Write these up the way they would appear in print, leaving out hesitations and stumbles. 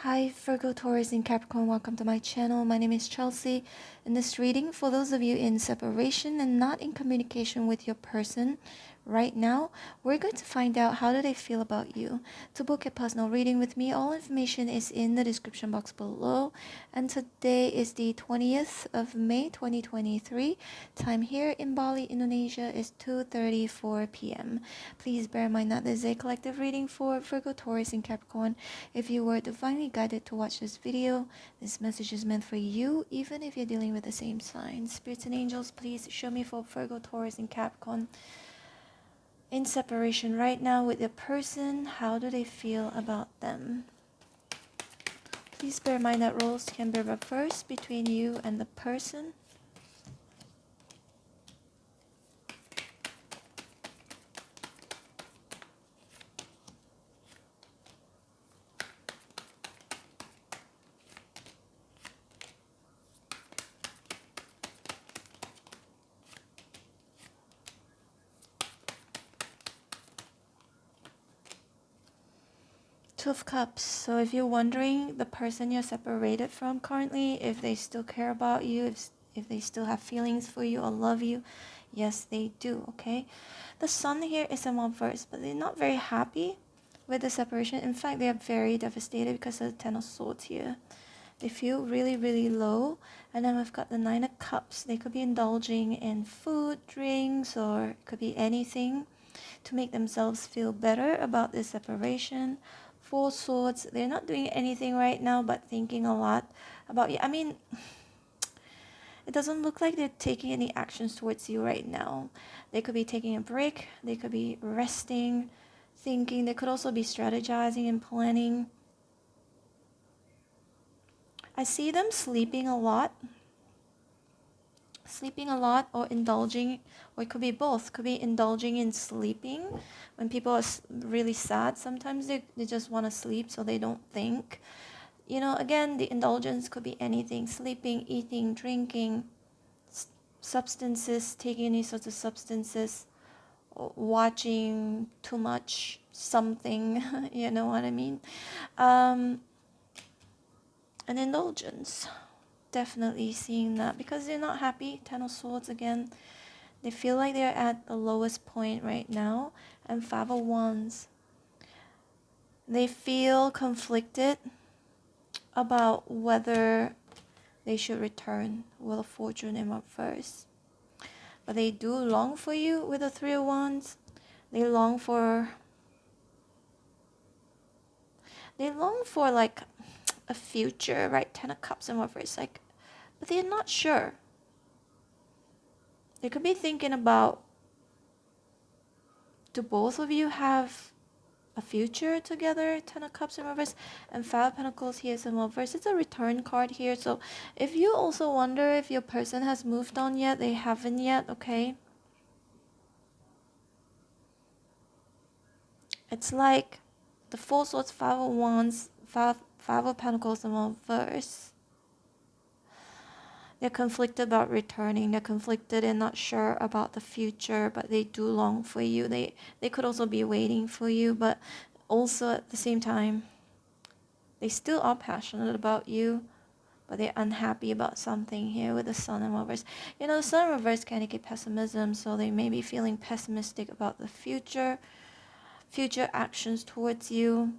Hi Virgo, Taurus, and Capricorn, welcome to my channel. My name is Chelsea. In this reading, for those of you in separation and not in communication with your person right now, we're going to find out how do they feel about you. To book a personal reading with me, all information is in the description box below. And today is the 20th of May 2023. Time here in Bali, Indonesia is 2:34 p.m. Please bear in mind that this is a collective reading for Virgo, Taurus, and Capricorn. If you were divinely guided to watch this video, this message is meant for you, even if you're dealing with the same sign. Spirits and angels, please show me for Virgo, Taurus, and Capricorn in separation right now with their person. How do they feel about them? Please bear in mind that roles can be reversed between you and the person. Two of Cups. So if you're wondering the person you're separated from currently, if they still care about you, if they still have feelings for you or love you, yes, they do, okay? The Sun here is in reverse, but they're not very happy with the separation. In fact, they are very devastated because of the Ten of Swords here. They feel really, really low. And then we've got the Nine of Cups. They could be indulging in food, drinks, or it could be anything to make themselves feel better about this separation. Four Swords, they're not doing anything right now but thinking a lot about you. I mean, it doesn't look like they're taking any actions towards you right now. They could be taking a break, they could be resting, thinking, they could also be strategizing and planning. I see them sleeping a lot or indulging, or it could be both. Could be indulging in sleeping. When people are really sad, sometimes they just want to sleep so they don't think. You know, again, the indulgence could be anything: sleeping, eating, drinking, substances, taking any sorts of substances, watching too much something, you know what I mean? An indulgence. Definitely seeing that because they're not happy. Ten of Swords again. They feel like they're at the lowest point right now. And Five of Wands. They feel conflicted about whether they should return. Wheel of Fortune in reverse. But they do long for you with the Three of Wands. They long for like a future, right? Ten of Cups in reverse, like, but they're not sure. They could be thinking about, do both of you have a future together? Ten of Cups in reverse, and Five of Pentacles here is in reverse. It's a return card here. So if you also wonder if your person has moved on yet, they haven't yet, okay? It's like the Four Swords, Five of Wands, Five of Pentacles in reverse. They're conflicted about returning. They're conflicted and not sure about the future, but they do long for you. They could also be waiting for you, but also at the same time, they still are passionate about you, but they're unhappy about something here with the Sun in reverse. You know, the Sun in reverse can indicate pessimism, so they may be feeling pessimistic about the future actions towards you.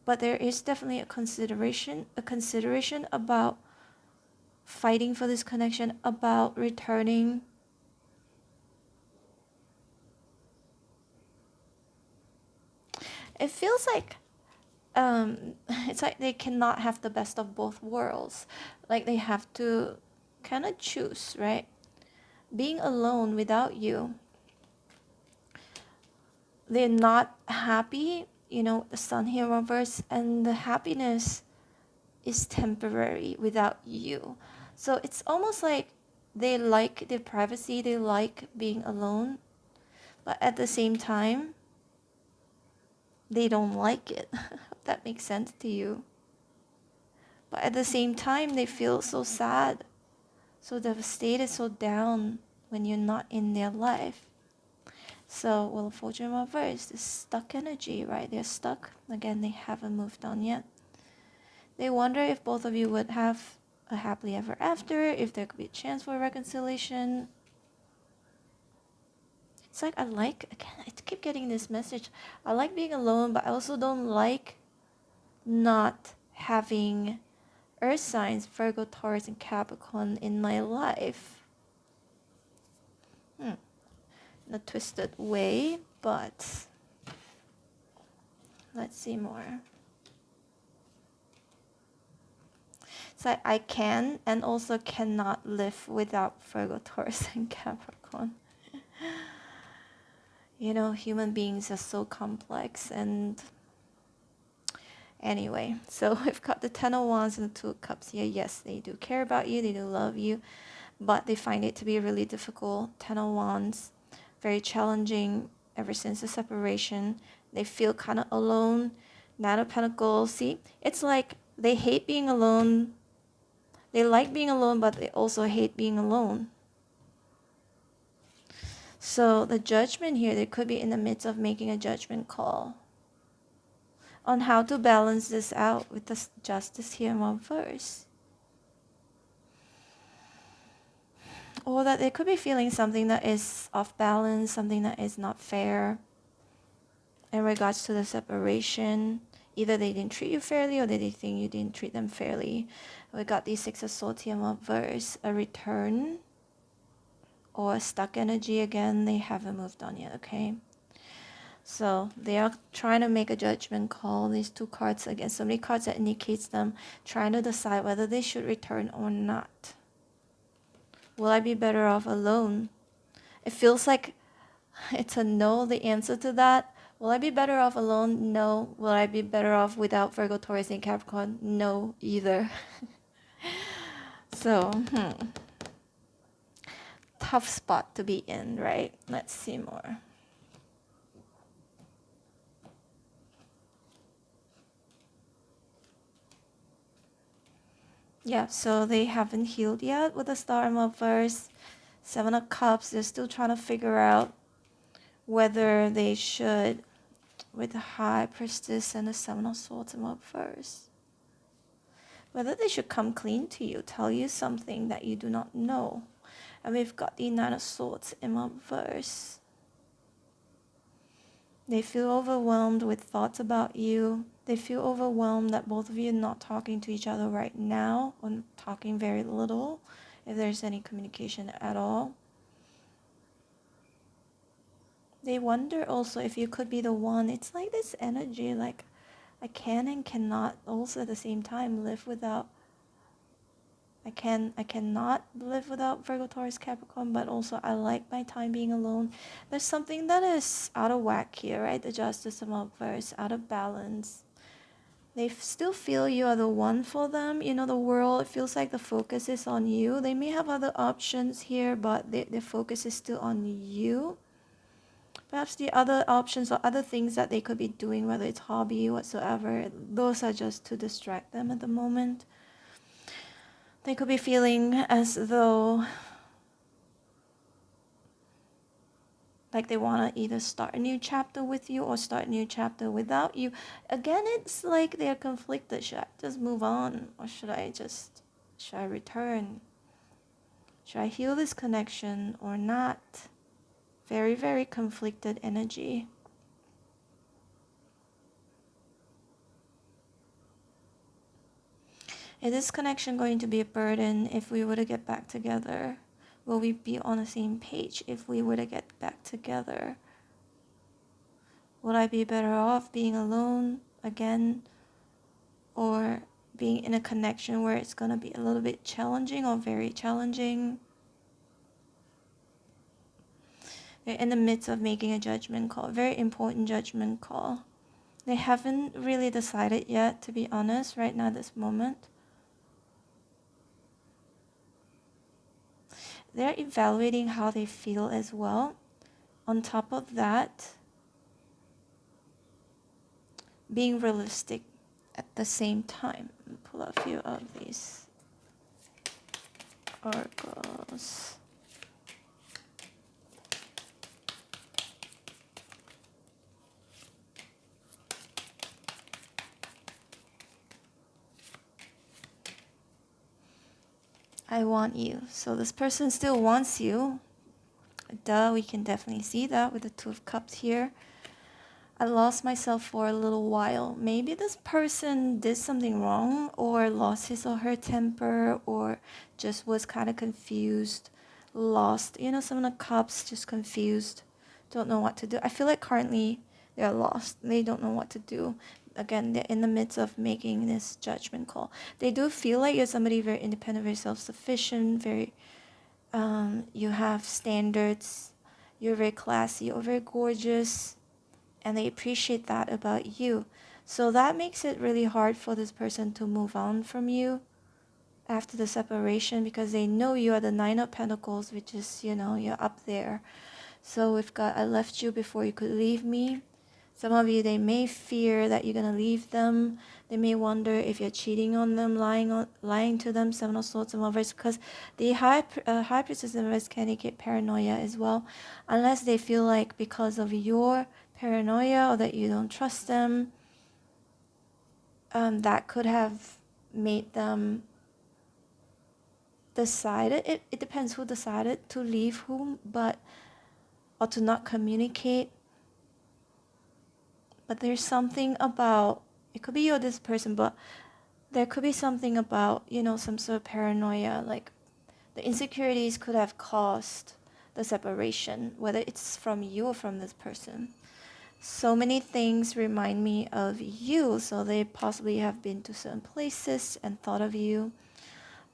But there is definitely a consideration about fighting for this connection, about returning. It feels like it's like they cannot have the best of both worlds. Like they have to kind of choose, right? Being alone without you. They're not happy, you know, the Sun here reverse, and the happiness is temporary without you. So it's almost like they like their privacy, they like being alone, but at the same time, they don't like it. If that makes sense to you. But at the same time, they feel so sad, so devastated, so down when you're not in their life. So, Wheel of Fortune reverse, this stuck energy, right? They're stuck. Again, they haven't moved on yet. They wonder if both of you would have a happily ever after, if there could be a chance for a reconciliation. It's like, again, I keep getting this message. I like being alone, but I also don't like not having earth signs, Virgo, Taurus, and Capricorn in my life. In a twisted way, but let's see more. So I can and also cannot live without Virgo, Taurus, and Capricorn. You know, human beings are so complex. And anyway, so we've got the Ten of Wands and the Two of Cups here. Yes, they do care about you, they do love you, but they find it to be really difficult. Ten of Wands, very challenging ever since the separation. They feel kind of alone. Nine of Pentacles, see, it's like they hate being alone. They like being alone, but they also hate being alone. So the Judgment here, they could be in the midst of making a judgment call on how to balance this out with the Justice here in reverse. Or that they could be feeling something that is off balance, something that is not fair in regards to the separation. Either they didn't treat you fairly or they think you didn't treat them fairly. We got the Six of Swords here in reverse, a return or a stuck energy again. They haven't moved on yet, okay? So they are trying to make a judgment call. These two cards, again, so many cards that indicates them trying to decide whether they should return or not. Will I be better off alone? It feels like it's a no, the answer to that. Will I be better off alone? No. Will I be better off without Virgo, Taurus, and Capricorn? No, either. So, tough spot to be in, right? Let's see more. Yeah, so they haven't healed yet with the Star in reverse. Seven of Cups, they're still trying to figure out whether they should, with the High Priestess and the Seven of Swords in reverse, whether they should come clean to you, tell you something that you do not know. And we've got the Nine of Swords in reverse. They feel overwhelmed with thoughts about you. They feel overwhelmed that both of you are not talking to each other right now, or talking very little, if there's any communication at all. They wonder also if you could be the one. It's like this energy, like I can and cannot also at the same time live without. I cannot live without Virgo, Taurus, Capricorn, but also I like my time being alone. There's something that is out of whack here, right? The Justice of reverse, out of balance. They still feel you are the one for them. You know, the world, it feels like the focus is on you. They may have other options here, but the focus is still on you. Perhaps the other options or other things that they could be doing, whether it's hobby, whatsoever, those are just to distract them at the moment. They could be feeling as though like they want to either start a new chapter with you or start a new chapter without you. Again, it's like they're conflicted. Should I just move on, or should I return? Should I heal this connection or not? Very, very conflicted energy. Is this connection going to be a burden if we were to get back together? Will we be on the same page if we were to get back together? Would I be better off being alone again, or being in a connection where it's going to be a little bit challenging or very challenging? They're in the midst of making a judgment call, a very important judgment call. They haven't really decided yet, to be honest, right now, this moment. They're evaluating how they feel as well. On top of that, being realistic at the same time. Pull out a few of these oracles. I want you. So this person still wants you. Duh, we can definitely see that with the Two of Cups here. I lost myself for a little while. Maybe this person did something wrong or lost his or her temper or just was kind of confused, lost. You know, some of the cups just confused, don't know what to do. I feel like currently they're lost. They don't know what to do. Again, they're in the midst of making this judgment call. They do feel like you're somebody very independent, very self-sufficient, very, you have standards, you're very classy, you're very gorgeous, and they appreciate that about you. So that makes it really hard for this person to move on from you after the separation, because they know you are the Nine of Pentacles, which is, you know, you're up there. So we've got, I left you before you could leave me. Some of you, they may fear that you're going to leave them. They may wonder if you're cheating on them, lying to them. Seven of Swords and Reverse, because the high priestess in reverse can indicate paranoia as well, unless they feel like because of your paranoia or that you don't trust them, that could have made them decided. It depends who decided to leave whom, but or to not communicate. But there's something about, it could be you or this person, but there could be something about, you know, some sort of paranoia, like the insecurities could have caused the separation, whether it's from you or from this person. So many things remind me of you, so they possibly have been to certain places and thought of you.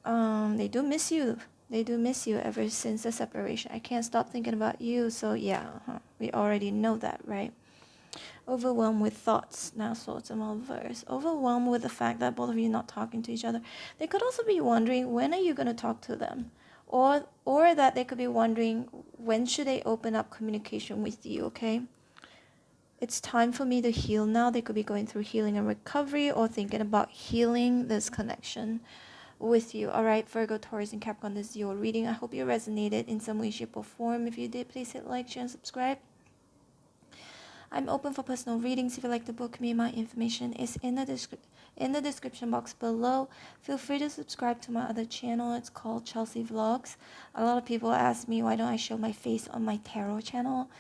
They do miss you. They do miss you ever since the separation. I can't stop thinking about you, so yeah, we already know that, right? Overwhelmed with thoughts. Now Swords and Reverse. Overwhelmed with the fact that both of you are not talking to each other. They could also be wondering, when are you going to talk to them? Or that they could be wondering, when should they open up communication with you, okay? It's time for me to heal now. They could be going through healing and recovery, or thinking about healing this connection with you. All right, Virgo, Taurus, and Capricorn, this is your reading. I hope you resonated in some way, shape, or form. If you did, please hit like, share, and subscribe. I'm open for personal readings. If you'd like to book me, my information is in the description box below. Feel free to subscribe to my other channel. It's called Chelsea Vlogs. A lot of people ask me, why don't I show my face on my tarot channel?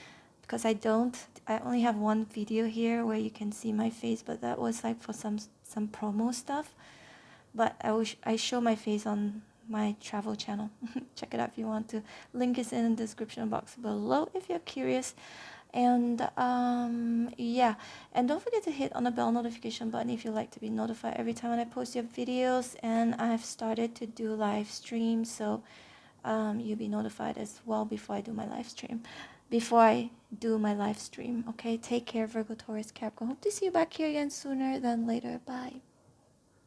Because I don't. I only have one video here where you can see my face, but that was like for some promo stuff. But I show my face on my travel channel. Check it out if you want to. Link is in the description box below if you're curious. And yeah, and don't forget to hit on the bell notification button if you'd like to be notified every time when I post your videos. And I've started to do live streams, so you'll be notified as well before I do my live stream. Okay, take care, Virgo, Taurus, Capricorn. Hope to see you back here again sooner than later. Bye.